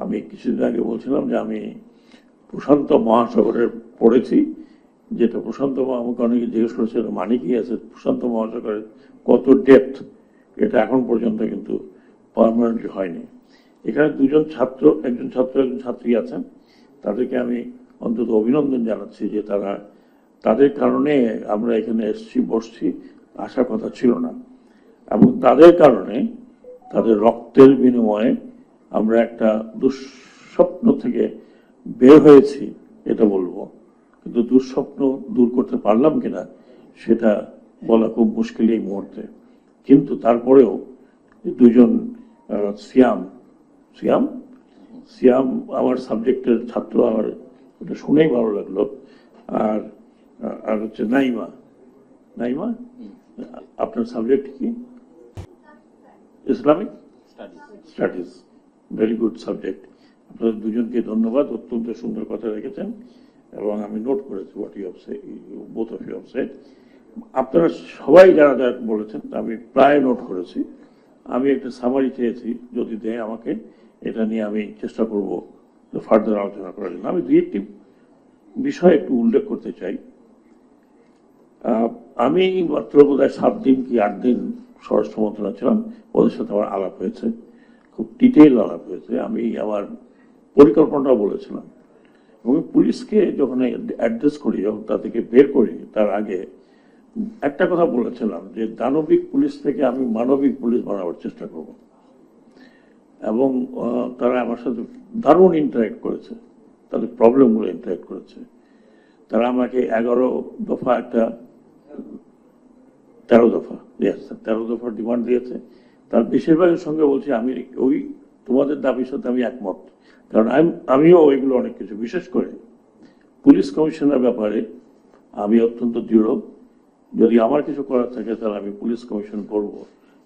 আমি কিছুদিন আগে বলছিলাম যে আমি প্রশান্ত মহাসাগরের পড়েছি, যেটা প্রশান্ত আমাকে অনেকে জিজ্ঞেস করেছিল মানে কি আছে প্রশান্ত মহাসাগরের কত ডেপথ, এটা এখন পর্যন্ত কিন্তু পার্মানেন্টলি হয়নি। এখানে দুজন ছাত্র, একজন ছাত্র একজন ছাত্রী আছেন, তাদেরকে আমি অন্তত অভিনন্দন জানাচ্ছি যে তাদের কারণে আমরা এখানে এসছি, বসছি, আসার কথা ছিল না, এবং তাদের কারণে তাদের রক্তের বিনিময়ে আমরা একটা দুঃস্বপ্ন থেকে বের হয়েছি, এটা বলবো। কিন্তু দুঃস্বপ্ন দূর করতে পারলাম কিনা সেটা বলা খুব মুশকিল এই মুহূর্তে। কিন্তু তারপরেও দুজন সিয়াম সিয়াম সিয়াম আমার সাবজেক্টের ছাত্র, আমার এটা শুনেই ভালো লাগলো। আর আর হচ্ছে নাইমা। নাইমা, আপনার সাবজেক্ট কি? Islamic studies, very good subject. আপনাদের দুজনকে ধন্যবাদ, অত্যন্ত সুন্দর কথা রেখেছেন এবং আমি নোট করেছি what you have said, both of you have said. আপনারা সবাই যারা যারা বলেছেন আমি প্রায় নোট করেছি। আমি একটা সামারি চেয়েছি, যদি দেয় আমাকে, এটা নিয়ে আমি চেষ্টা করব ফার্দার আলোচনা করার জন্য। আমি দুই একটি বিষয় একটু উল্লেখ করতে চাই। আমি মাত্র বোধহয় 7 দিন কি 8 দিন স্বরাষ্ট্র মন্ত্রণালয় ছিলাম, ওদের সাথে আমার আলাপ হয়েছে, খুব ডিটেইল আলাপ হয়েছে। আমি আমার পরিকল্পনাটা বলেছিলাম এবং পুলিশকে যখন অ্যাড্রেস করি, যখন তাদেরকে বের করি, তার আগে একটা কথা বলেছিলাম যে দানবিক পুলিশ থেকে আমি মানবিক পুলিশ বানাবার চেষ্টা করব। এবং তারা আমার সাথে দারুণ ইন্টারেক্ট করেছে, তাদের প্রবলেমগুলো ইন্টারেক্ট করেছে। তারা আমাকে 11 দফা একটা 13 দফা 13 দফার ডিমান্ড দিয়েছে। তার বেশিরভাগের সঙ্গে বলছি আমি ওই তোমাদের দাবির সাথে আমি একমত, কারণ আমিও ওইগুলো অনেক কিছু, বিশেষ করে পুলিশ কমিশনের ব্যাপারে আমি অত্যন্ত দৃঢ়। যদি আমার কিছু করার থাকে তাহলে আমি পুলিশ কমিশন করব,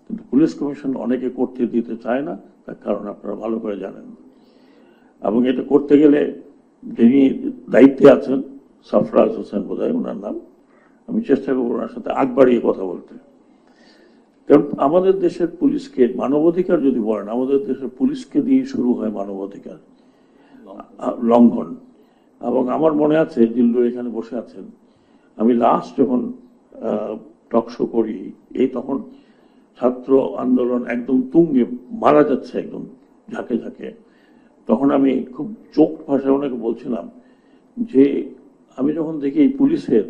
কিন্তু পুলিশ কমিশন অনেকে করতে দিতে চায় না, তার কারণ আপনারা ভালো করে জানেন। এবং এটা করতে গেলে যিনি দায়িত্বে আছেন, সরফরাজ হোসেন বোধহয় ওনার নাম, আমি চেষ্টা করবো ওনার সাথে আগ বাড়িয়ে কথা বলতে। কারণ আমাদের দেশের পুলিশকে মানবাধিকার যদি বলেন, আমাদের দেশের পুলিশকে দিয়ে শুরু হয় মানবাধিকার লঙ্ঘন। এবং আমার মনে আছে, দিল্লু এখানে বসে আছেন, আমি লাস্ট যখন টক শো করি, এই তখন ছাত্র আন্দোলন একদম তুঙ্গে, মারা যাচ্ছে একদম ঝাঁকে ঝাঁকে, তখন আমি খুব চোখ ভাষায় ওনাকে বলছিলাম যে আমি যখন দেখি এই পুলিশের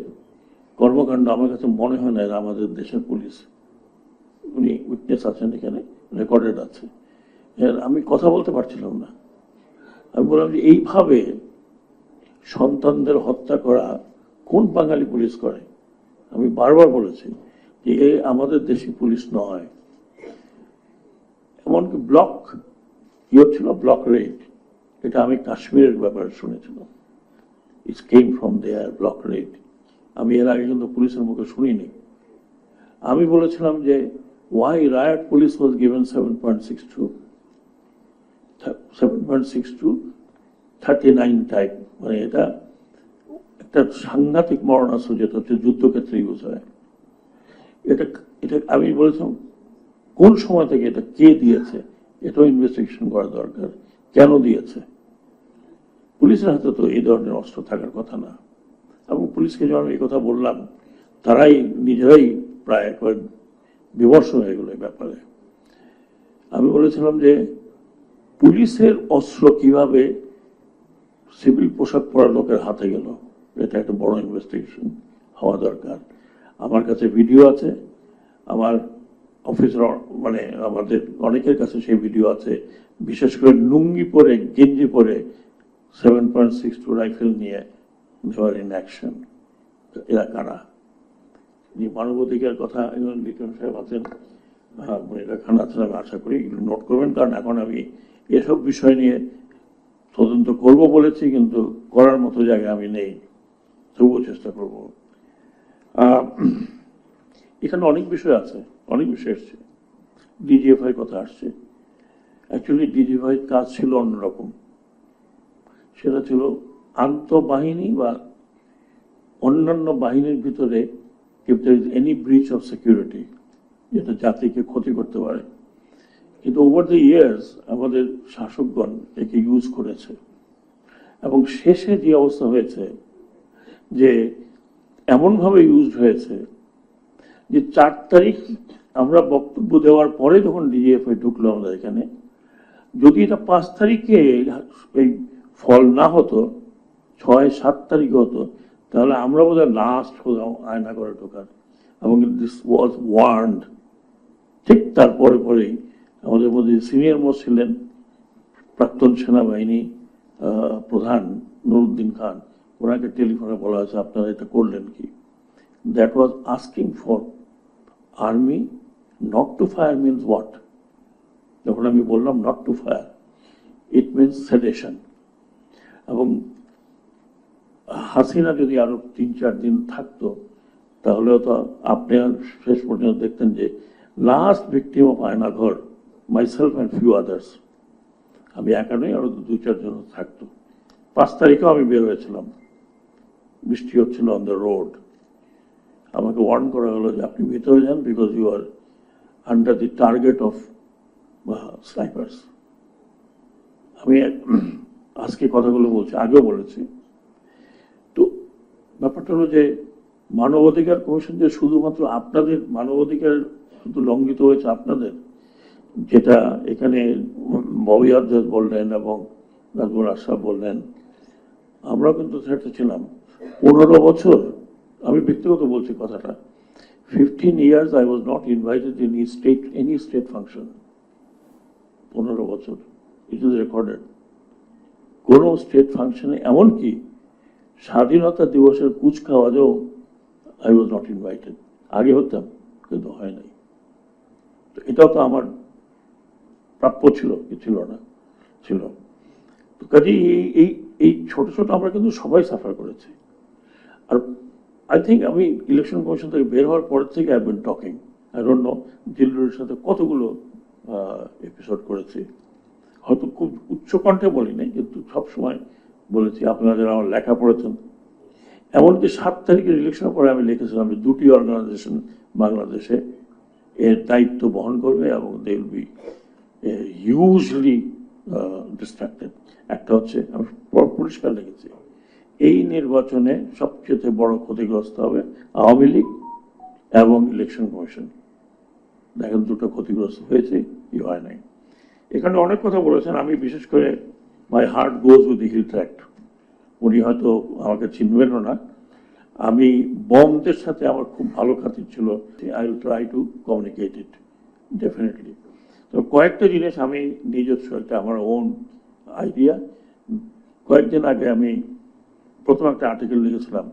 কর্মকাণ্ড, আমার কাছে মনে হয় না আমাদের দেশের পুলিশ। উনি উইটনেস আছেন এখানে, রেকর্ডেড আছে, আমি কথা বলতে পারছিলাম না। আমি বললাম যে এইভাবে সন্তানদের হত্যা করা কোন বাঙালি পুলিশ করে? আমি বারবার বলেছি যে এ আমাদের দেশি পুলিশ নয়। এমনকি ব্লক কি হচ্ছিল, ব্লক রেড, এটা আমি কাশ্মীরের ব্যাপারে শুনেছিলাম। It came from there, block red. আমি এর আগে কিন্তু পুলিশের মুখে শুনিনি। আমি বলেছিলাম যে why riot police was given 7.62 39 type, মানে এটা একটা সাংঘাতিক মরণাস্ত্র, যেটা হচ্ছে যুদ্ধক্ষেত্রে ইউজ হয়। এটা এটা আমি বলেছিলাম কোন সময় থেকে এটা কে দিয়েছে, এটাও ইনভেস্টিগেশন করা দরকার, কেন দিয়েছে। পুলিশের হাতে তো এই ধরনের অস্ত্র থাকার কথা না। এবং পুলিশকে যখন এই কথা বললাম, তারাই নিজেরাই প্রায় একবার বিমর্ষ হয়ে গেল এই ব্যাপারে। আমি বলেছিলাম যে পুলিশের অস্ত্র কিভাবে সিভিল পোশাক পরা লোকের হাতে গেল, এটা একটা বড় ইনভেস্টিগেশন হওয়া দরকার। আমার কাছে ভিডিও আছে, আমার অফিসার, মানে আমাদের অনেকের কাছে সেই ভিডিও আছে, বিশেষ করে লুঙ্গি পরে, গেঞ্জি পরে 7.62 রাইফেল নিয়ে দেওয়ার ইন অ্যাকশন। এরা কারা? যে মানবাধিকার কথা লিটন সাহেব আছেন, এখানে আছেন, আমি আশা করি এগুলো নোট করবেন, কারণ এখন আমি এসব বিষয় নিয়ে তদন্ত করব বলেছি, কিন্তু করার মতো জায়গায় আমি নেই, তবুও চেষ্টা করব। এখানে অনেক বিষয় আছে, অনেক বিষয় এসছে, ডিজিএফআই কথা আসছে। অ্যাকচুয়ালি ডিজিএফআই কাজ ছিল অন্যরকম, সেটা ছিল আন্তঃবাহিনী বা অন্যান্য বাহিনীর ভিতরে if there is any breach of security, যেটা জাতিকে ক্ষতি করতে পারে, কিন্তু ওভার দ্য ইয়ার্স আমাদের শাসকগণ একে ইউজ করেছে, এবং শেষে যে অবস্থা হয়েছে যে এমনভাবে ইউজ হয়েছে যে 4 তারিখ আমরা বক্তব্য দেওয়ার পরে যখন ডিজিএফআই ঢুকলো আমাদের এখানে, যদি এটা 5 তারিখে এই ফল না হতো, 6-7 তারিখে হতো, তাহলে আমরা বোধহয় লাস্ট হতাম আয়না করে ঢোকার। এবং দিস ওয়াজ ওয়ার্নড। ঠিক তারপরে পরেই আমাদের মধ্যে সিনিয়র মোস্ট ছিলেন প্রাক্তন সেনাবাহিনী প্রধান নুরুদ্দিন খান, ওনাকে টেলিফোনে বলা হয়েছে আপনারা এটা করলেন কি? That was asking for army not to fire means what? যখন আমি বললাম not to fire, it means sedation. এবং হাসিনা যদি আরো 3-4 দিন থাকতো, তাহলেও তো আপনি শেষ পর্যন্ত দেখতেন যে last victim of Aynaghor, myself and few others, আমি একা নই, আরো 2-4 জন থাকতো। 5 তারিখেও আমি বের হয়েছিলাম, বৃষ্টি হচ্ছিল অন দ্য রোড। আমাকে ওয়ার্ন করা হলো যে আপনি ভিতরে যান, because you are under the target of snipers. আমি আজকে কথাগুলো বলছি, আগেও বলেছি। তো ব্যাপারটা হলো যে মানবাধিকার কমিশন যে শুধুমাত্র আপনাদের মানবাধিকার শুধু লঙ্ঘিত হয়েছে আপনাদের, যেটা এখানে ববি আজাদ বললেন এবং নাজমুল আশরাফ বললেন, আমরা কিন্তু সেটা ছিলাম 15 বছর। আমি ব্যক্তিগত বলছি কথাটা, 15 years I was not invited in any state function. 15 বছর, ইট ইজ রেকর্ডেড। কোন স্টেট ফাংশনে, এমনকি স্বাধীনতা দিবসের কুচকাওয়াজেও আই ওয়াজ নট ইনভাইটেড। আগে হতাম, কিন্তু হয় নাই। তো এটাও তো আমার প্রাপ্য ছিল, কি ছিল না? ছিল। তো কাজে এই ছোট ছোট আমরা কিন্তু সবাই সাফার করেছি। আর আই থিঙ্ক আমি ইলেকশন কমিশন থেকে বের হওয়ার পর থেকে I been talking, I don't know জিল্লুরের সাথে কতগুলো এপিসোড করেছি, হয়তো খুব উচ্চ কণ্ঠে বলি নাই, কিন্তু সবসময় বলেছি। আপনারা যারা আমার লেখা পড়েছেন, এমনকি 7 তারিখের ইলেকশনের পরে আমি লিখেছিলাম যে 2টি অর্গানাইজেশন বাংলাদেশে এর দায়িত্ব বহন করবে এবং they will be hugely distracted. একটা হচ্ছে, আমি পরিষ্কার লিখেছি, এই নির্বাচনে সবচেয়ে বড় ক্ষতিগ্রস্ত হবে আওয়ামী লীগ এবং ইলেকশন কমিশন। দেখেন, দুটো ক্ষতিগ্রস্ত হয়েছে, কি হয় নাই। এখানে অনেক কথা বলেছেন, আমি বিশেষ করে my heart goes with the hill tract. উনি হয়তো আমাকে চিনবেনও না, আমি বমদের সাথে আমার খুব ভালো খাতির ছিল। I will try to communicate it definitely. তো কয়েকটা জিনিস আমি নিজস্ব একটা আমার ওন আইডিয়া। কয়েকদিন আগে আমি প্রথম একটা আর্টিকেল লিখেছিলাম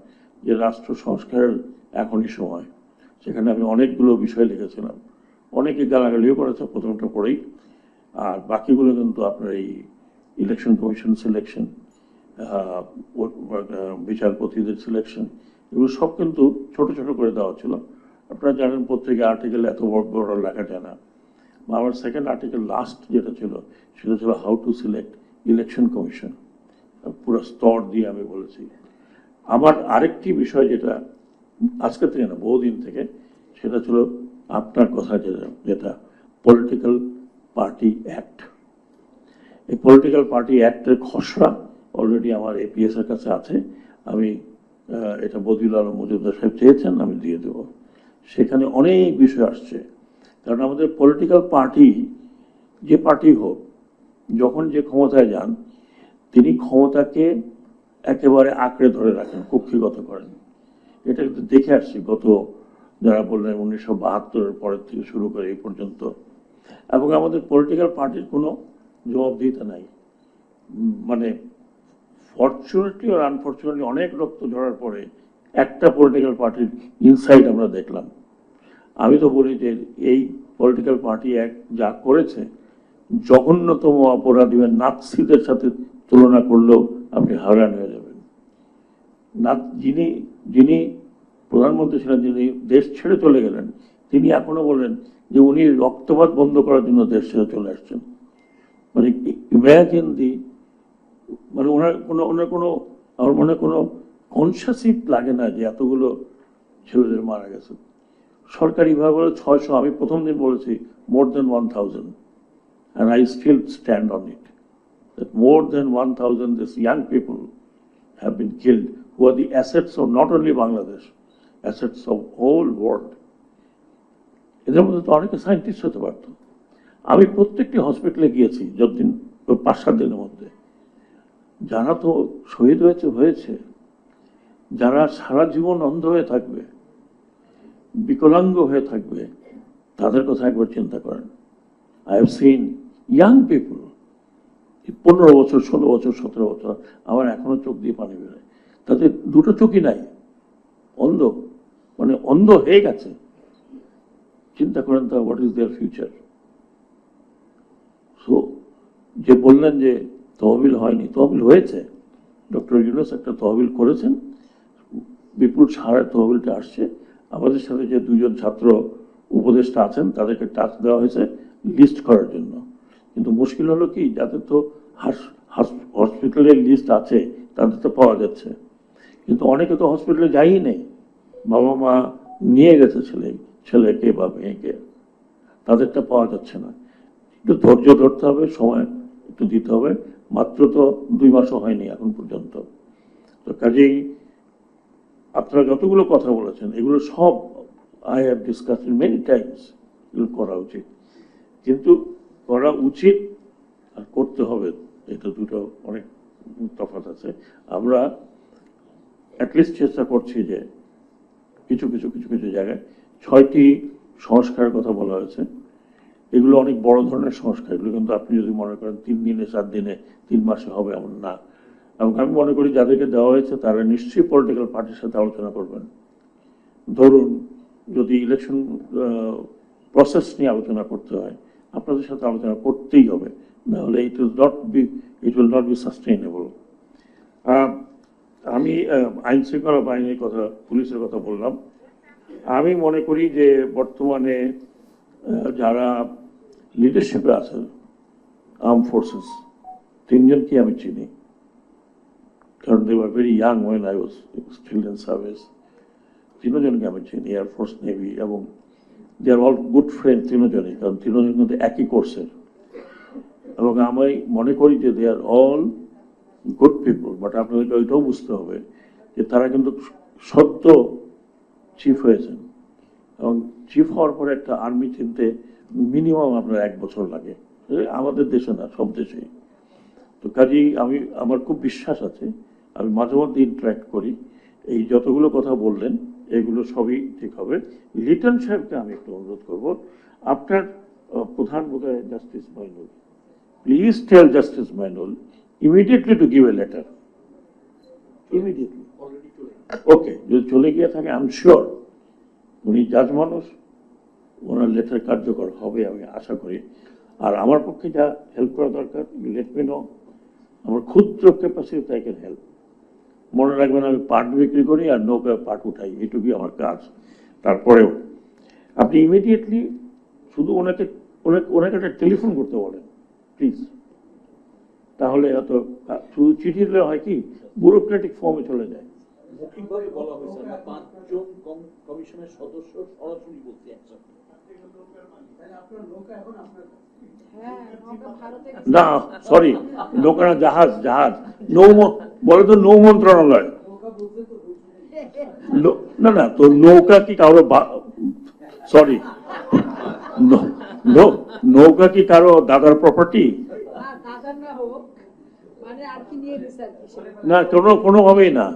যে রাষ্ট্র সংস্কারের এখনই সময়। সেখানে আমি অনেকগুলো বিষয় লিখেছিলাম, অনেকে গালাগালিও করেছে প্রথমটা পড়েই। আর বাকিগুলো কিন্তু আপনার এই ইলেকশন কমিশন সিলেকশন, বিচারপতিদের সিলেকশন, এগুলো সব কিন্তু ছোট ছোট করে দেওয়া ছিল। আপনারা জানেন পত্রিকা আর্টিকেল এত বড় বড় লেখা যায় না। আমার সেকেন্ড আর্টিকেল লাস্ট যেটা ছিল, সেটা ছিল how to select election commission, পুরো স্তর দিয়ে আমি বলেছি। আমার আরেকটি বিষয় যেটা আজকে থেকে না, বহুদিন থেকে, সেটা ছিল আপনার কথা, যেটা পলিটিক্যাল পার্টি অ্যাক্ট। এই পলিটিক্যাল পার্টি অ্যাক্টের খসড়া অলরেডি আমার এপিএস এর কাছে আছে। আমি এটা বদিউল আলম মজুমদার সাহেব চেয়েছেন, আমি দিয়ে দেব। সেখানে অনেক বিষয় আসছে, কারণ আমাদের পলিটিক্যাল পার্টি, যে পার্টি হোক, যখন যে ক্ষমতায় যান, তিনি ক্ষমতাকে একেবারে আঁকড়ে ধরে রাখেন, কক্ষিগত করেন। এটা কিন্তু দেখে আসছি গত, যারা বললেন 1972-এর পরের থেকে শুরু করে এই পর্যন্ত। এবং আমাদের পলিটিক্যাল পার্টির কোনো জবাবদিহিতা নাই। মানে ফরচুনেটলি আর আনফরচুনেটলি অনেক রক্ত ঝরার পরে একটা পলিটিক্যাল পার্টির ইনসাইড আমরা দেখলাম। আমি তো বলি যে এই পলিটিক্যাল পার্টি এক যা করেছে, জঘন্যতম অপরাধী নাৎসিদের সাথে তুলনা করলেও আপনি হায়রান হয়ে যাবেন। যিনি যিনি প্রধানমন্ত্রী ছিলেন, যিনি দেশ ছেড়ে চলে গেলেন, তিনি এখনো বলেন যে উনি রক্তপাত বন্ধ করার জন্য দেশ ছেড়ে চলে আসছেন। মানে ইম্যাজিন দি, মানে ওনার কোনো আমার মনে কোনো কনসাসই লাগে না যে এতগুলো ছেলেদের মারা গেছে। সরকারিভাবে বলে 600, আমি প্রথম দিন বলেছি মোর দেন 1000। and I still stand on it, that more than 1,000 these young people have been killed, who are the assets of not only Bangladesh, assets of whole world. এদের মধ্যে তো অনেকে সায়েন্টিস্ট হতে পারতো। আমি প্রত্যেকটি হসপিটালে গিয়েছি যতদিন 5-7 দিনের মধ্যে, যারা তো শহীদ হয়েছে, যারা সারা জীবন অন্ধ হয়ে থাকবে, বিকলাঙ্গ হয়ে থাকবে, তাদের কথা একবার চিন্তা করেন। I have seen young people, 15 বছর, 16 বছর, 17 বছর, আমার এখনো চোখ দিয়ে পানি বেরোয়, তাদের দুটো চোখই নাই, অন্ধ, মানে অন্ধ হয়ে গেছে। চিন্তা করেন তা, what is there future? So যে বললেন যে তহবিল হয়নি, তহবিল হয়েছে। ডক্টর ইউনূস একটা তহবিল করেছেন, বিপুল সাহারা তহবিলটা আসছে। আমাদের সাথে যে 2জন ছাত্র উপদেষ্টা আছেন তাদেরকে টাস্ক দেওয়া হয়েছে লিস্ট করার জন্য। কিন্তু মুশকিল হলো কি, যাদের তো হসপিটালের লিস্ট আছে তাদের তো পাওয়া যাচ্ছে, কিন্তু অনেকে তো হসপিটালে যায়ই নেই, বাবা মা নিয়ে গেছে ছেলেকে বা মেয়েকে, তাদেরটা পাওয়া যাচ্ছে না। একটু ধৈর্য ধরতে হবে, সময় একটু দিতে হবে। মাত্র তো 2 মাসও হয়নি এখন পর্যন্ত। তো কাজেই আপনারা যতগুলো কথা বলেছেন এগুলো সব I have discussed many Times, এগুলো করা উচিত। কিন্তু করা উচিত আর করতে হবে, এটা দুটো অনেক তফাৎ আছে। আমরা অ্যাটলিস্ট চেষ্টা করছি যে কিছু জায়গায় 6টি সংস্কারের কথা বলা হয়েছে। এগুলো অনেক বড় ধরনের সংস্কার, এগুলো কিন্তু আপনি যদি মনে করেন 3 দিনে, 7 দিনে, 3 মাসে হবে এমন না। এবং আমি মনে করি যাদেরকে দেওয়া হয়েছে তারা নিশ্চয়ই পলিটিক্যাল পার্টির সাথে আলোচনা করবেন। ধরুন যদি ইলেকশন প্রসেস নিয়ে আলোচনা করতে হয়, আপনাদের সাথে আলোচনা করতেই হবে, নাহলে it will not be sustainable. আমি আইন শৃঙ্খলা বাহিনীর কথা, পুলিশের কথা বললাম। আমি মনে করি যে বর্তমানে যারা লিডারশিপে আছেন আর্ম ফোর্সেস, 3 জনকে আমি চিনি, কারণ they were very young when I was still in service. 3 জনকে আমি চিনি, এয়ারফোর্স, নেভি, এবং they are all good friend 3 জনই, কারণ 3 জন কিন্তু একই কোর্সের। এবং আমি মনে করি যে দে are all good people, but আপনাদেরকে ওইটাও বুঝতে হবে যে তারা কিন্তু সদ্য চিফ হয়েছেন, এবং চিফ হওয়ার পরে একটা আর্মি চিনতে মিনিমাম আপনার 1 বছর লাগে, আমাদের দেশে না, সব দেশেই। তো কাজেই আমার খুব বিশ্বাস আছে, আমি মাঝে মধ্যে ইন্টারাক্ট করি, এই যতগুলো কথা বললেন এগুলো সবই ঠিক হবে। লিটন সাহেবকে আমি একটু অনুরোধ করব, আপনার প্রধান বোধহয় justice Mainul, please tell justice Mainul immediately to give a letter, immediately. Okay, যদি চলে গিয়ে থাকে আই এম শিওর উনি জাজ মানুষ, ওনার লেটার কার্যকর হবে আমি আশা করি। আর আমার পক্ষে যা হেল্প করা দরকার, ইউ লেট মি নো, আমার ক্ষুদ্র ক্যাপাসিটি আই ক্যান হেল্প। মনে রাখবেন আমি পাট বিক্রি করি আর নৌকায় পাট উঠাই, এটুকুই আমার কাজ। তারপরেও আপনি ইমিডিয়েটলি শুধু ওনাকে একটা টেলিফোন করতে বলেন প্লিজ, তাহলে এত শুধু চিঠি দিলে হয় কি, ব্যুরোক্রেটিক ফর্মে চলে যায়। মৌখিকভাবে বলা হয়েছে আমরা 5 জন কমিশনের সদস্য সরাসরি বলতে একসাথে। না সরি, নৌকা না, জাহাজ, বলে তো নৌ মন্ত্রণালয়। না তো নৌকা কি কারো, সরি, নৌকা কি কারো দাদার প্রপার্টি? না, কোনোভাবেই না।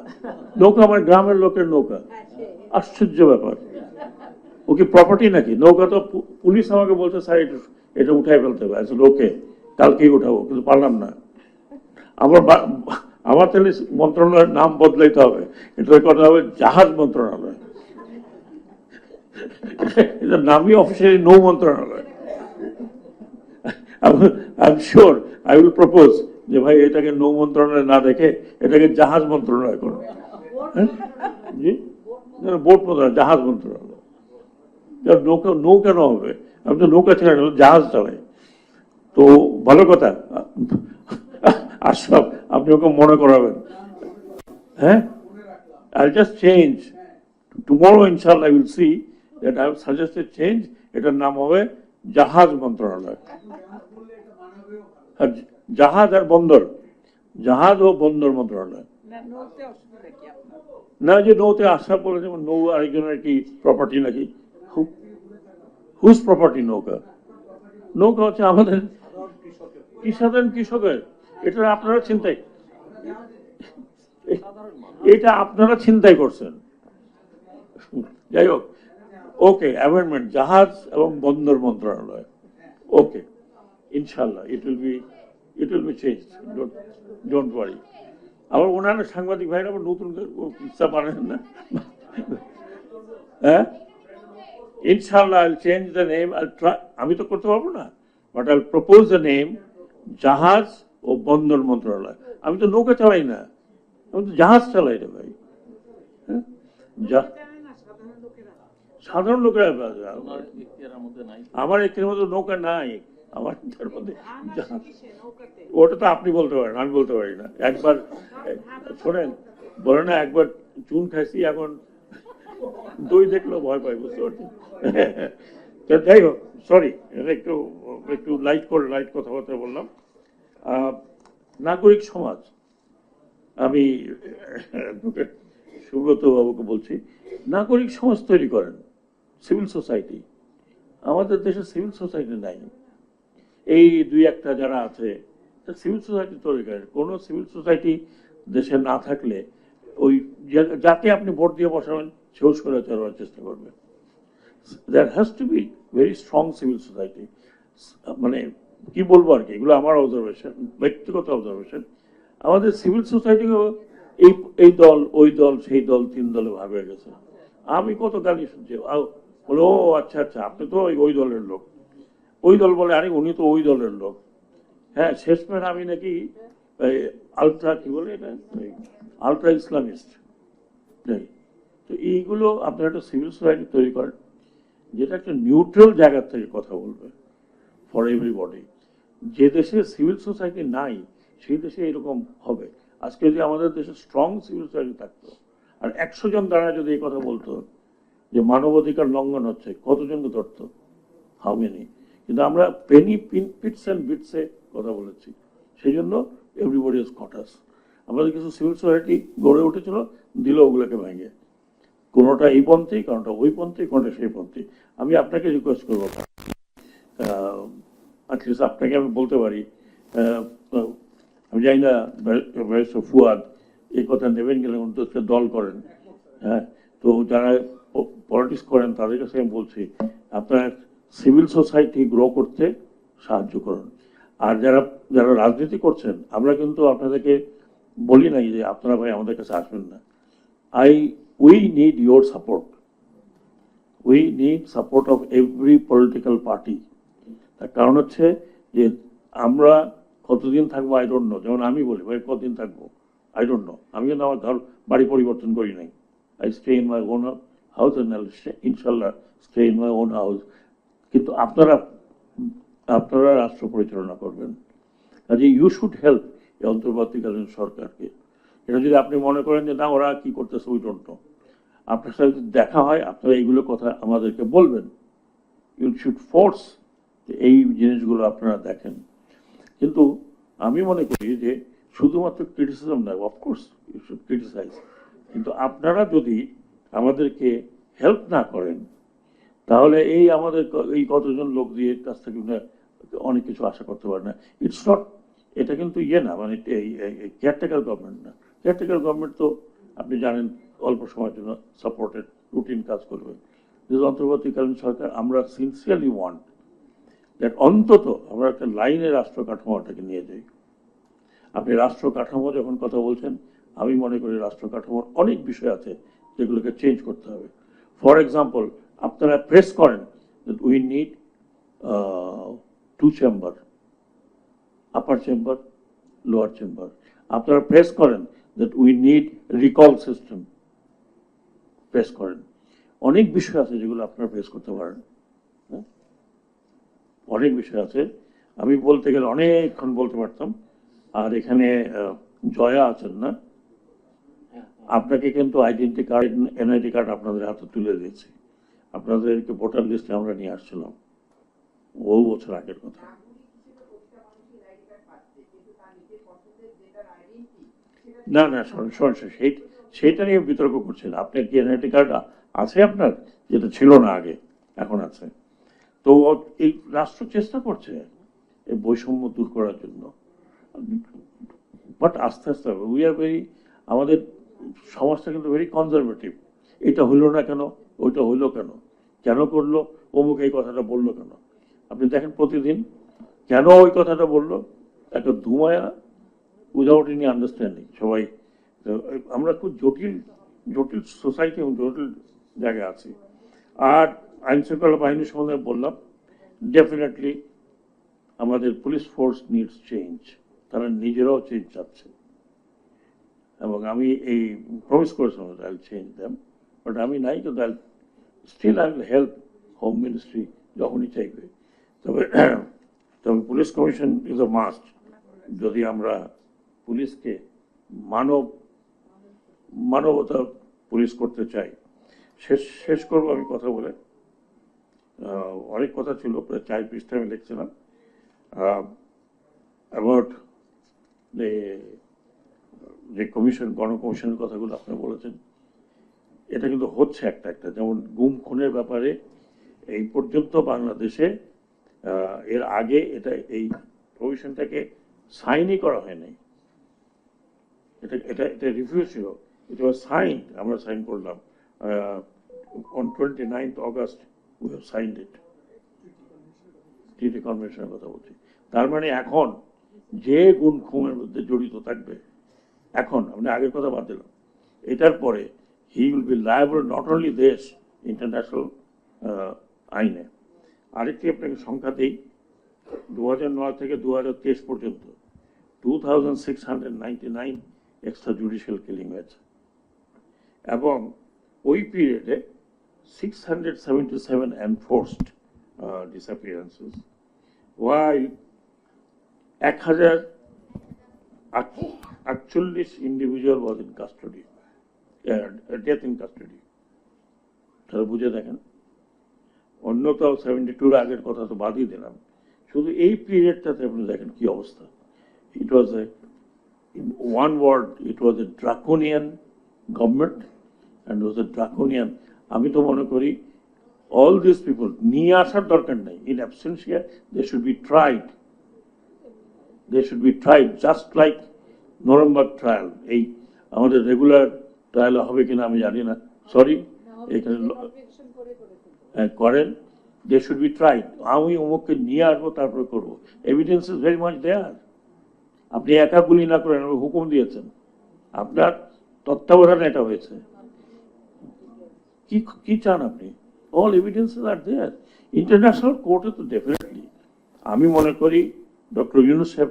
নৌকা আমার গ্রামের লোকের নৌকা। আশ্চর্য ব্যাপার, ও কি প্রপার্টি নাকি? নৌকা তো পুলিশ আমাকে বলছে স্যার এটা উঠাই ফেলতে হবে, ওকে কালকেই উঠাবো, কিন্তু পারলাম না। আমার তাহলে মন্ত্রণালয়ের নাম বদলাইতে হবে, এটা কথা হবে জাহাজ মন্ত্রণালয়, এটার নামই অফিসিয়ালি নৌ মন্ত্রণালয়। I am sure I will propose যে ভাই এটাকে নৌ মন্ত্রণালয় না দেখে এটাকে জাহাজ মন্ত্রণালয় করো। জি, বোট মন্ত্রণালয়, জাহাজ মন্ত্রণালয়। নৌ কেন হবে? আমি তো নৌকা ছেড়ে জাহাজ চালাই, তো ভালো কথা। আশরাফ, আপনি ওকে মনে করাবেন। হ্যাঁ, I'll just change. Tomorrow, inshallah, I will see that I have suggested change. এটার নাম হবে জাহাজ মন্ত্রণালয়। আর জাহাজ আর বন্দর, জাহাজ ও বন্দর মন্ত্রণালয়। না, যে নৌতে আসা পরে যেমন নৌ আরেকজনের কি প্রপার্টি নাকি? হুজ প্রপার্টি নৌকা? নৌকা হচ্ছে আমাদের সাধারণ কৃষকের। এটা আপনারা চিন্তাই, এটা আপনারা চিন্তাই করছেন। যাই হোক, ওকে, অ্যামেন্ডমেন্ট জাহাজ এবং বন্দর মন্ত্রণালয়, ওকে, ইনশাল্লাহ it will be change, don't worry. আবার ওনারা সাংবাদিক ভাইরা আবার নতুন কিচ্ছা পারেন না, হ্যাঁ, ইনশাল্লাহ আইল চেঞ্জ দ্য নেম, আমি তো করতে পারবো না, বাট আইল প্রপোজ দ্য নেম জাহাজ ও বন্দর মন্ত্রণালয়। আমি তো নৌকা চালাই না, আমি তো জাহাজ চালাই রে ভাই। হ্যাঁ, সাধারণ লোকেরা, আমার এখানের মধ্যে নৌকা নাই, আমার মধ্যে ওটা তো আপনি বলতে পারেন, আমি বলতে পারি না। একবার শোনেন, বলে না একবার চুন খাইছি, এখন দই দেখলেও ভয় পাই, বুঝতে পারছেন? যাই হোক, সরি, একটু একটু লাইট কথাবার্তা বললাম। নাগরিক সমাজ, আমি সুব্রত বাবুকে বলছি, নাগরিক সমাজ তৈরি করেন, সিভিল সোসাইটি। আমাদের দেশে সিভিল সোসাইটি নাই। এই দুই একটা যারা আছে সিভিল সোসাইটি তৈরি করেন। কোনো সিভিল সোসাইটি দেশে না থাকলে ওই যাকে আপনি ভোট দিয়ে বসাবেন সেও করে চলার চেষ্টা করবে। There has to be very strong civil society. মানে কি বলবো আর কি, এগুলো আমার অবজারভেশন, ব্যক্তিগত অবজারভেশন। আমাদের সিভিল সোসাইটিও এই দল ওই দল সেই দল 3 দলে ভাগ হয়ে গেছে। আমি কত গালি শুনছি, বলে ও আচ্ছা আচ্ছা আপনি তো ওই দলের লোক, ওই দল বলে আরে উনি তো ওই দলের লোক। হ্যাঁ, শেষমেশ আমি নাকি আলট্রা কি বলে এটা, আলট্রা ইসলামিস্ট। তো এইগুলো আপনার একটা সিভিল সোসাইটি তৈরি করেন যেটা একটা নিউট্রাল জায়গা থেকে কথা বলবে ফর এভরিবডি। যে দেশে সিভিল সোসাইটি নাই সেই দেশে এরকম হবে। আজকে যদি আমাদের দেশে স্ট্রং সিভিল সোসাইটি থাকতো আর 100 জন দ্বারা যদি এই কথা বলতো যে মানবাধিকার লঙ্ঘন হচ্ছে, কতজনকে ধরতো? How many? কিন্তু আমরা পেনি পিটস অ্যান্ড বিটসে কথা বলেছি, সেই জন্য এভরিবডি ইজ কট আস। আমাদের কিছু সিভিল সোসাইটি গড়ে উঠেছিল, দিল ওগুলোকে ভেঙে, কোনোটা এই পন্থী, কোনোটা ওই পন্থী, কোনোটা সেই পন্থী। আমি আপনাকে রিকোয়েস্ট করবো, অ্যাটলিস্ট আপনাকে আমি বলতে পারি, আমি জানি না ফুয়াদ এই কথা নেবেন গেলে অন্তত দল করেন, হ্যাঁ, তো যারা পলিটিক্স করেন তাদের কাছে আমি বলছি আপনারা সিভিল সোসাইটি গ্রো করতে সাহায্য করুন। আর যারা যারা রাজনীতি করছেন, আমরা কিন্তু আপনাদেরকে বলি নাই যে আপনারা ভাই আমাদের কাছে আসবেন না। We need your support, we need support of every political party. তার কারণ হচ্ছে যে আমরা কতদিন থাকবো আই ডোন্ট নো। যেমন আমি বলি ভাই কতদিন থাকবো আই ডোন্ট নো, আমি কিন্তু আমার বাড়ি পরিবর্তন করি নাই। I stay in my own house and ইনশাল্লাহ stay in my own house. কিন্তু আপনারা রাষ্ট্র পরিচালনা করবেন, কাজে ইউ শুড হেল্প এই অন্তর্বর্তীকালীন সরকারকে। এটা যদি আপনি মনে করেন যে না ওরা কি করতেছে উই ডোন্ট নো, আপনার সাথে যদি দেখা হয় আপনারা এইগুলো কথা আমাদেরকে বলবেন। ইউ শুড ফোর্স এই জিনিসগুলো আপনারা দেখেন। কিন্তু আমি মনে করি যে শুধুমাত্র ক্রিটিসিজম নয়, অফকোর্স ইউ শুড ক্রিটিসাইজ, কিন্তু আপনারা যদি আমাদেরকে হেল্প না করেন তাহলে এই আমাদের এই কতজন লোক দিয়ে কাছ থেকে অনেক কিছু আশা করতে পারে না। ইটস নট, এটা কিন্তু না, মানে কেয়ারটেকার গভর্নমেন্ট না। কেয়ারটেকার গভর্নমেন্ট তো আপনি জানেন অল্প সময়ের জন্য সাপোর্টেড রুটিন কাজ করবে। কিন্তু অন্তর্বর্তীকালীন সরকার আমরা সিনসিয়ারলি ওয়ান্ট দ্যাট অন্তত আমরা একটা লাইনে রাষ্ট্র কাঠামোটাকে নিয়ে যাই। আপনি রাষ্ট্র কাঠামো যখন কথা বলছেন, আমি মনে করি রাষ্ট্র কাঠামোর অনেক বিষয় আছে যেগুলোকে চেঞ্জ করতে হবে। ফর এক্সাম্পল, আপনারা প্রেস করেন that we need 2 chamber, upper chamber, lower chamber. আপনারা প্রেস করেন that we need recall system, press করেন। অনেক বিষয় আছে যেগুলো আপনারা প্রেস করতে পারেন, অনেক বিষয় আছে। আমি বলতে গেলে অনেকক্ষণ বলতে পারতাম। আর এখানে জয়া আছেন না, আপনাকে কিন্তু আইডেন্টি কার্ড, এনআইডি কার্ড আপনাদের হাতে তুলে দিয়েছি। আপনাদেরকে ভোটার লিস্টে আমরা নিয়ে আসছিলাম বহু বছর আগের কথা। না না শোন শোন সেইটা নিয়ে বিতর্ক করছেন। আপনার কি এনআইডি কার্ড আছে আপনার, যেটা ছিল না আগে, এখন আছে। তো এই রাষ্ট্র চেষ্টা করছে এই বৈষম্য দূর করার জন্য, বাট আস্তে আস্তে হবে। উই আর ভেরি, আমাদের সমাজটা কিন্তু ভেরি কনজারভেটিভ। এটা হইলো না কেন, ওইটা হইলো কেন, কেন করলো, অমুক এই কথাটা বললো কেন। আপনি দেখেন প্রতিদিন কেন ওই কথাটা বললো, একটা ধুমায়া উইদাউট এনি আন্ডারস্ট্যান্ডিং সবাই। তো আমরা খুব জটিল জটিল সোসাইটি এবং জটিল জায়গায় আছি। আর আইন শৃঙ্খলা বাহিনীর সম্বন্ধে বললাম, ডেফিনেটলি আমাদের পুলিশ ফোর্স নিডস চেঞ্জ। তারা নিজেরাও চেঞ্জ চাচ্ছে, এবং আমি এই প্রমিস করেছিলাম I will change them, but আমি নাই, কিন্তু still I will help home ministry যখনই চাইবে। তবে তবে police commission is a must, যদি আমরা পুলিশকে মানবতা পুলিশ করতে চাই। শেষ করবো আমি কথা বলে। অনেক কথা ছিল, প্রায় 4 পৃষ্ঠা আমি লিখছিলাম অ্যাবাউট যে কমিশন, গণকমিশনের কথাগুলো আপনি বলেছেন। এটা কিন্তু হচ্ছে একটা একটা, যেমন গুম খুনের ব্যাপারে এই পর্যন্ত বাংলাদেশে এর আগে এই কমিশনটাকে সাইনই করা হয়নি। এটা রিভিউ ছিল, ইট ওয়াজ সাইন, আমরা সাইন করলাম on 29th August we have signed it, ট্রিটি কনভেনশনের কথা বলছি। তার মানে এখন যে গুম খুনের মধ্যে জড়িত থাকবে, এখন আপনি আগের কথা বাদ দিলাম, এটার পরে he will be liable not only দেশ, ইন্টারন্যাশনাল আইনে। আরেকটি আপনাকে সংখ্যা দিই, 2009 থেকে 2023 পর্যন্ত 2699 এক্সট্রা জুডিশিয়াল কিলিং হয়েছে, এবং ওই পিরিয়ডে 677 enforced disappearances, while 1048 individual was in custody, death in custody. তাহলে বুঝে দেখেন, অন্যতাও 72 আগের কথা তো বাদই দিলাম, শুধু এই পিরিয়ডটাতে আপনি দেখেন কি অবস্থা। ইট ওয়াজ in one word, it was a draconian government, and it was a draconian, আমি তো মনে করি all these people নিয়ে আসার দরকার নেই, in absentia they should be tried, just like নরমবাগ ট্রায়াল। এই আমাদের রেগুলার ট্রায়াল হবে কিনা আমি জানি না, সরি, এখানে করেন, they should be tried। আমি অমুককে নিয়ে আসবো তারপরে করবো, evidence is very much there. আপনি একা গুলি না করেন, হুকুম দিয়েছেন, আপনার তত্ত্বাবধানে এটা হয়েছে, কি চান আপনি? অল এভিডেন্সেস আর দেয়ার। ইন্টারন্যাশনাল কোর্টে তো ডেফিনেটলি, আমি মনে করি ডক্টর ইউনূস সাহেব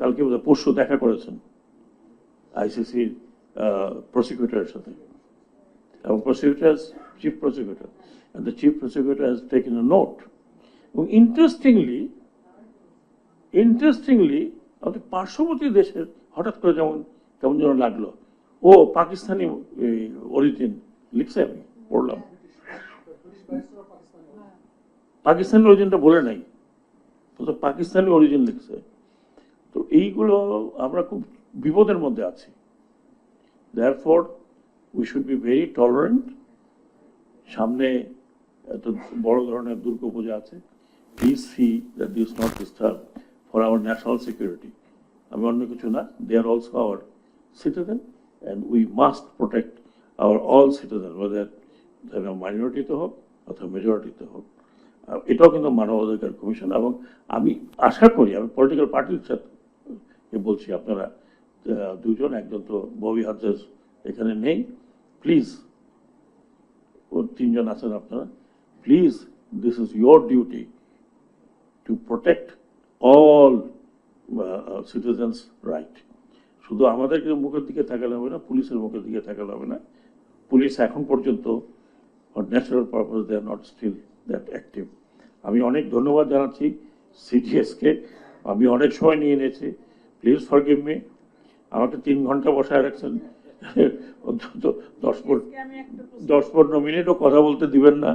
কালকে পরশু দেখা করেছেন আইসিসি প্রসিকিউটরের সাথে, এবং chief prosecutor, and the chief prosecutor has taken a note. এবং ইন্টারেস্টিংলি আমাদের পার্শ্ববর্তী দেশের হঠাৎ করে কেমন যেন লাগলো, ও পাকিস্তানি অরিজিন লিখছে, আমি পড়লাম, পাকিস্তানি অরিজিনটা বলে নাই, তো পাকিস্তানি অরিজিন লিখছে। তো এইগুলো আমরা খুব বিপদের মধ্যে আছি। Therefore, we should be very tolerant. সামনে এত বড় ধরনের দুর্গাপূজা আছে, please see that this is not disturbed for our national security. আমি অন্য কিছু না, they are also our citizen, and we must protect our all citizens, whether তারা মাইনরিটিতে হোক অথবা মেজরিটিতে হোক। এটাও কিন্তু মানবাধিকার কমিশন, এবং আমি আশা করি, আমি পলিটিক্যাল পার্টির সাথে বলছি, আপনারা দুজন, একজন তো ববি হাজ্জাজ এখানে নেই, প্লিজ, ও 3 জন আছেন আপনারা, please, this is your duty to protect all citizens right. শুধু আমাদেরকে মুখের দিকে তাকালে হবে না, পুলিশের মুখের দিকে তাকালে হবে না। পুলিশ এখন পর্যন্ত for natural purpose they are not still that active. আমি অনেক ধন্যবাদ জানাচ্ছি সিডিএসকে, আমি অনেক সময় নিয়ে নিয়েছি, প্লিজ ফরগিভ মি। আমাকে 3 ঘন্টা বসায় রাখছেন, অন্তত 10-15 মিনিটও কথা বলতে দিবেন না,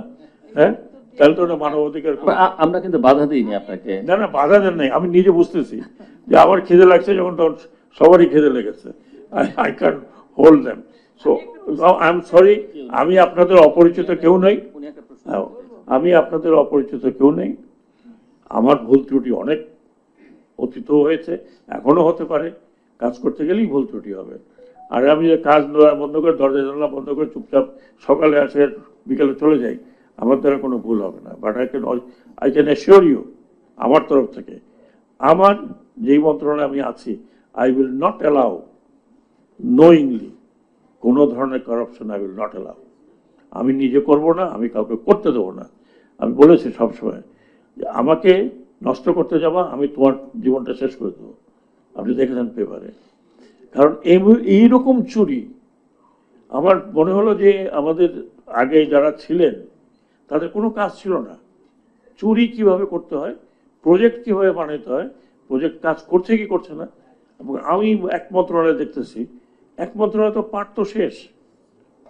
হ্যাঁ? তাহলে তো ওটা মানবাধিকার। আমরা কিন্তু বাধা দিইনি আপনাকে। না, বাধা দেন নাই, আমি নিজে বুঝতেছি যে আমার খিদে লাগছে যখন, তখন সবারই খেতে লেগেছে, I can hold them. So I am sorry, আমি আপনাদের অপরিচিত কেউ নই। উনি একটা প্রশ্ন হ্যাঁ, আমি আপনাদের অপরিচিত কেউ নেই। আমার ভুল ত্রুটি অনেক অতীত হয়েছে, এখনো হতে পারে, কাজ করতে গেলেই ভুল ত্রুটি হবে। আর আমি যে কাজ বন্ধ করে, দরজা জানলা বন্ধ করে চুপচাপ সকালে আসে বিকেলে চলে যাই, আমার দ্বারা কোনো ভুল হবে না। But I can assure you, আমার তরফ থেকে, আমার যেই মন্ত্রণালয়ে আমি আছি, I will not allow knowingly কোনো ধরনের corruption, I will not allow. আমি নিজে করব না, আমি কাউকে করতে দেবো না। আমি বলেছি সবসময় যে আমাকে নষ্ট করতে যাবা, আমি তোমার জীবনটা শেষ করে দেবো। আপনি দেখেছেন পেপারে। কারণ এইরকম চুরি আমার মনে হলো যে আমাদের আগে যারা ছিলেন তাদের কোনো কাজ ছিল না। চুরি কিভাবে করতে হয়, প্রজেক্ট কিভাবে বানাতে হয়, প্রজেক্ট কাজ করছে কি করছে না। এবং আমি এক মন্ত্রণালয়ে দেখতেছি, এক মন্ত্রণালয় তো পাট তো শেষ,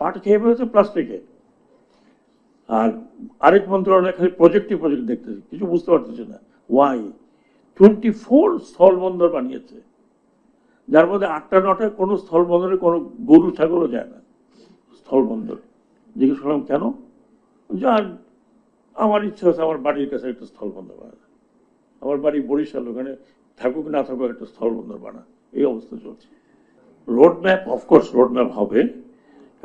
পাট খেয়ে ফেলেছে প্লাস্টিকে। আর আরেক মন্ত্রণালয় খালি প্রজেক্টই প্রজেক্ট দেখতেছি, কিছু বুঝতে পারতেছি না। ওয়াই 24 স্থলবন্দর বানিয়েছে, যার মধ্যে 8টা-9টা কোনো স্থলবন্দরে কোনো গরু ছাগলও যায় না। স্থলবন্দর জিজ্ঞেস করলাম কেন, যার আমার ইচ্ছা হচ্ছে আমার বাড়ির কাছে একটা স্থলবন্দর বানা, আমার বাড়ি বরিশাল, ওখানে থাকুক না থাকুক একটা স্থলবন্দর বানা, এই অবস্থা চলছে। Road map, of course road map হবে,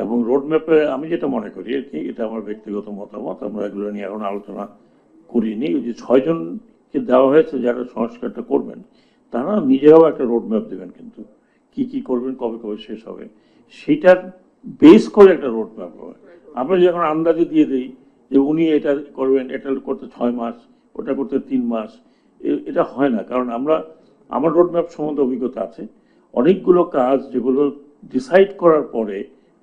এবং রোড ম্যাপে আমি যেটা মনে করি আর কি, এটা আমার ব্যক্তিগত মতামত, আমরা এগুলো নিয়ে এখন আলোচনা করিনি। ওই যে 6 জনকে দেওয়া হয়েছে যারা সংস্কারটা করবেন, তারা নিজেরাও একটা রোড ম্যাপ দেবেন, কিন্তু কি কি করবেন, কবে কবে শেষ হবে, সেটার বেস করে একটা রোড ম্যাপ হবে। আমরা যখন আন্দাজে দিয়ে দিই যে উনি এটা করবেন, এটা করতে 6 মাস, ওটা করতে 3 মাস, এটা হয় না। কারণ আমার রোড ম্যাপ সম্বন্ধে অভিজ্ঞতা আছে, অনেকগুলো কাজ যেগুলো ডিসাইড করার পরে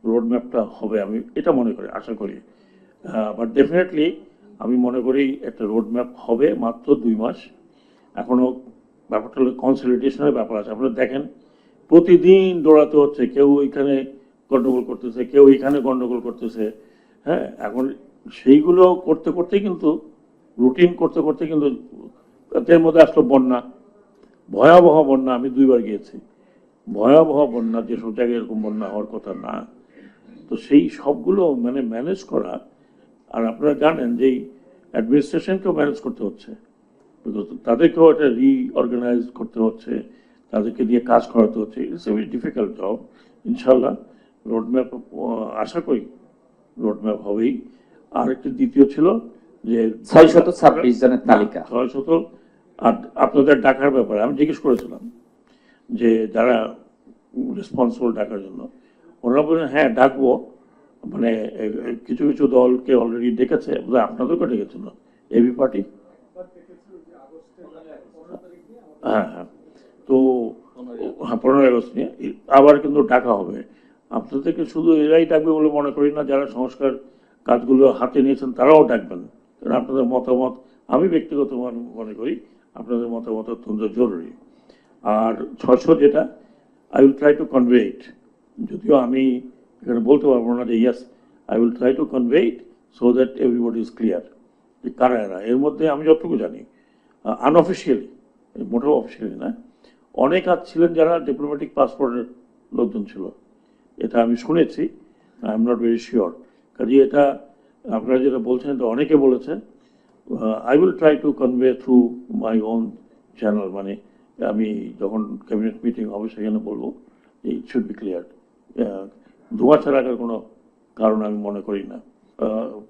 রোড ম্যাপটা হবে, আমি এটা মনে করি, আশা করি। বাট ডেফিনেটলি আমি মনে করি একটা রোড ম্যাপ হবে, মাত্র 2 মাস। এখনো ব্যাপারটা হলো কনসলিডেশনের ব্যাপার আছে। আপনারা দেখেন প্রতিদিন দৌড়াতে হচ্ছে, কেউ ওইখানে গন্ডগোল করতেছে, কেউ এইখানে গন্ডগোল করতেছে। হ্যাঁ, এখন সেইগুলো করতে করতে কিন্তু, রুটিন করতে করতে কিন্তু এর মধ্যে আসলো বন্যা, ভয়াবহ বন্যা। আমি 2বার গিয়েছি, ভয়াবহ বন্যা, যেসব জায়গায় এরকম বন্যা হওয়ার কথা না। তো সেই সবগুলো মানে ম্যানেজ করা, আর আপনারা জানেন যে অ্যাডমিনিস্ট্রেশনকেও ম্যানেজ করতে হচ্ছে, তাদেরকেও একটা রিঅর্গানাইজ করতে হচ্ছে, তাদেরকে দিয়ে কাজ করাতে হচ্ছে। It's a very difficult job. ইনশাল্লাহ রোডম্যাপ, আশা করি রোডম্যাপ হবেই। আর একটি দ্বিতীয় ছিল যে 626 জনের তালিকা, 600, আর আপনাদের ডাকার ব্যাপারে আমি জিজ্ঞেস করেছিলাম যে যারা রেসপন্সিবল ডাকার জন্য, ওনারা বললেন হ্যাঁ ডাকবো, মানে কিছু কিছু দলকে অলরেডি ডেকেছে, বোধহয় আপনাদেরকে ডেকেছিল এবি পার্টি। হ্যাঁ হ্যাঁ, তো হ্যাঁ 15 আগস্ট নিয়ে আবার কিন্তু ডাকা হবে। আপনাদেরকে শুধু এরাই ডাকবে বলে মনে করি না, যারা সংস্কার কাজগুলো হাতে নিয়েছেন তারাও ডাকবেন। কারণ আপনাদের মতামত, আমি ব্যক্তিগত মনে করি আপনাদের মতামত অত্যন্ত জরুরি। আর 600 যেটা, I will try to convey it, যদিও আমি এখানে বলতে পারবো না যে yes, I will try to convey it so that everybody is clear যে কারা এরা। এর মধ্যে আমি যতটুকু জানি আনঅফিসিয়ালি, মোটেও অফিসিয়ালি না, অনেক ছিলেন যারা ডিপ্লোম্যাটিক পাসপোর্টের লোকজন ছিল, এটা আমি শুনেছি। I am not very sure. কাজে এটা আপনারা যেটা বলছেন এটা অনেকে বলেছে। I will try to convey through my own channel, মানে আমি যখন ক্যাবিনেট মিটিং হবে সেখানে বলবো ইট শুড বি ক্লিয়ার। ধোঁয়া ছাড়া রাখার কোনো কারণ আমি মনে করি না।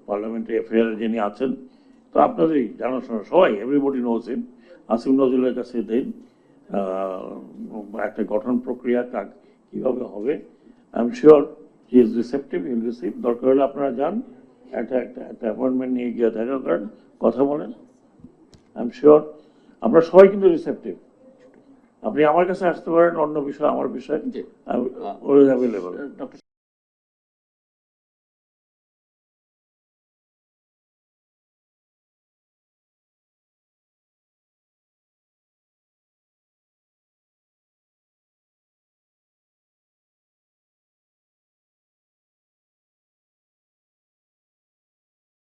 পার্লামেন্টারি অ্যাফেয়ারে যিনি আছেন, তো আপনাদেরই জানাশোনা, সবাই, এভরিবডি নোজ হিম, আসিফ নজরুলের কাছে দেন একটা গঠন প্রক্রিয়া কীভাবে হবে। I am sure he is receptive, he'll receive. দরকার হলে আপনারা যান, একটা অ্যাপয়েন্টমেন্ট নিয়ে গিয়ে দেখা করেন, কথা বলেন। আই এম শিওর আপনারা সবাই কিন্তু রিসেপটিভ। আপনি আমার কাছে আসতে পারেন, অন্য বিষয় আমার বিষয়, অ্যাভেলেবল। ডক্টর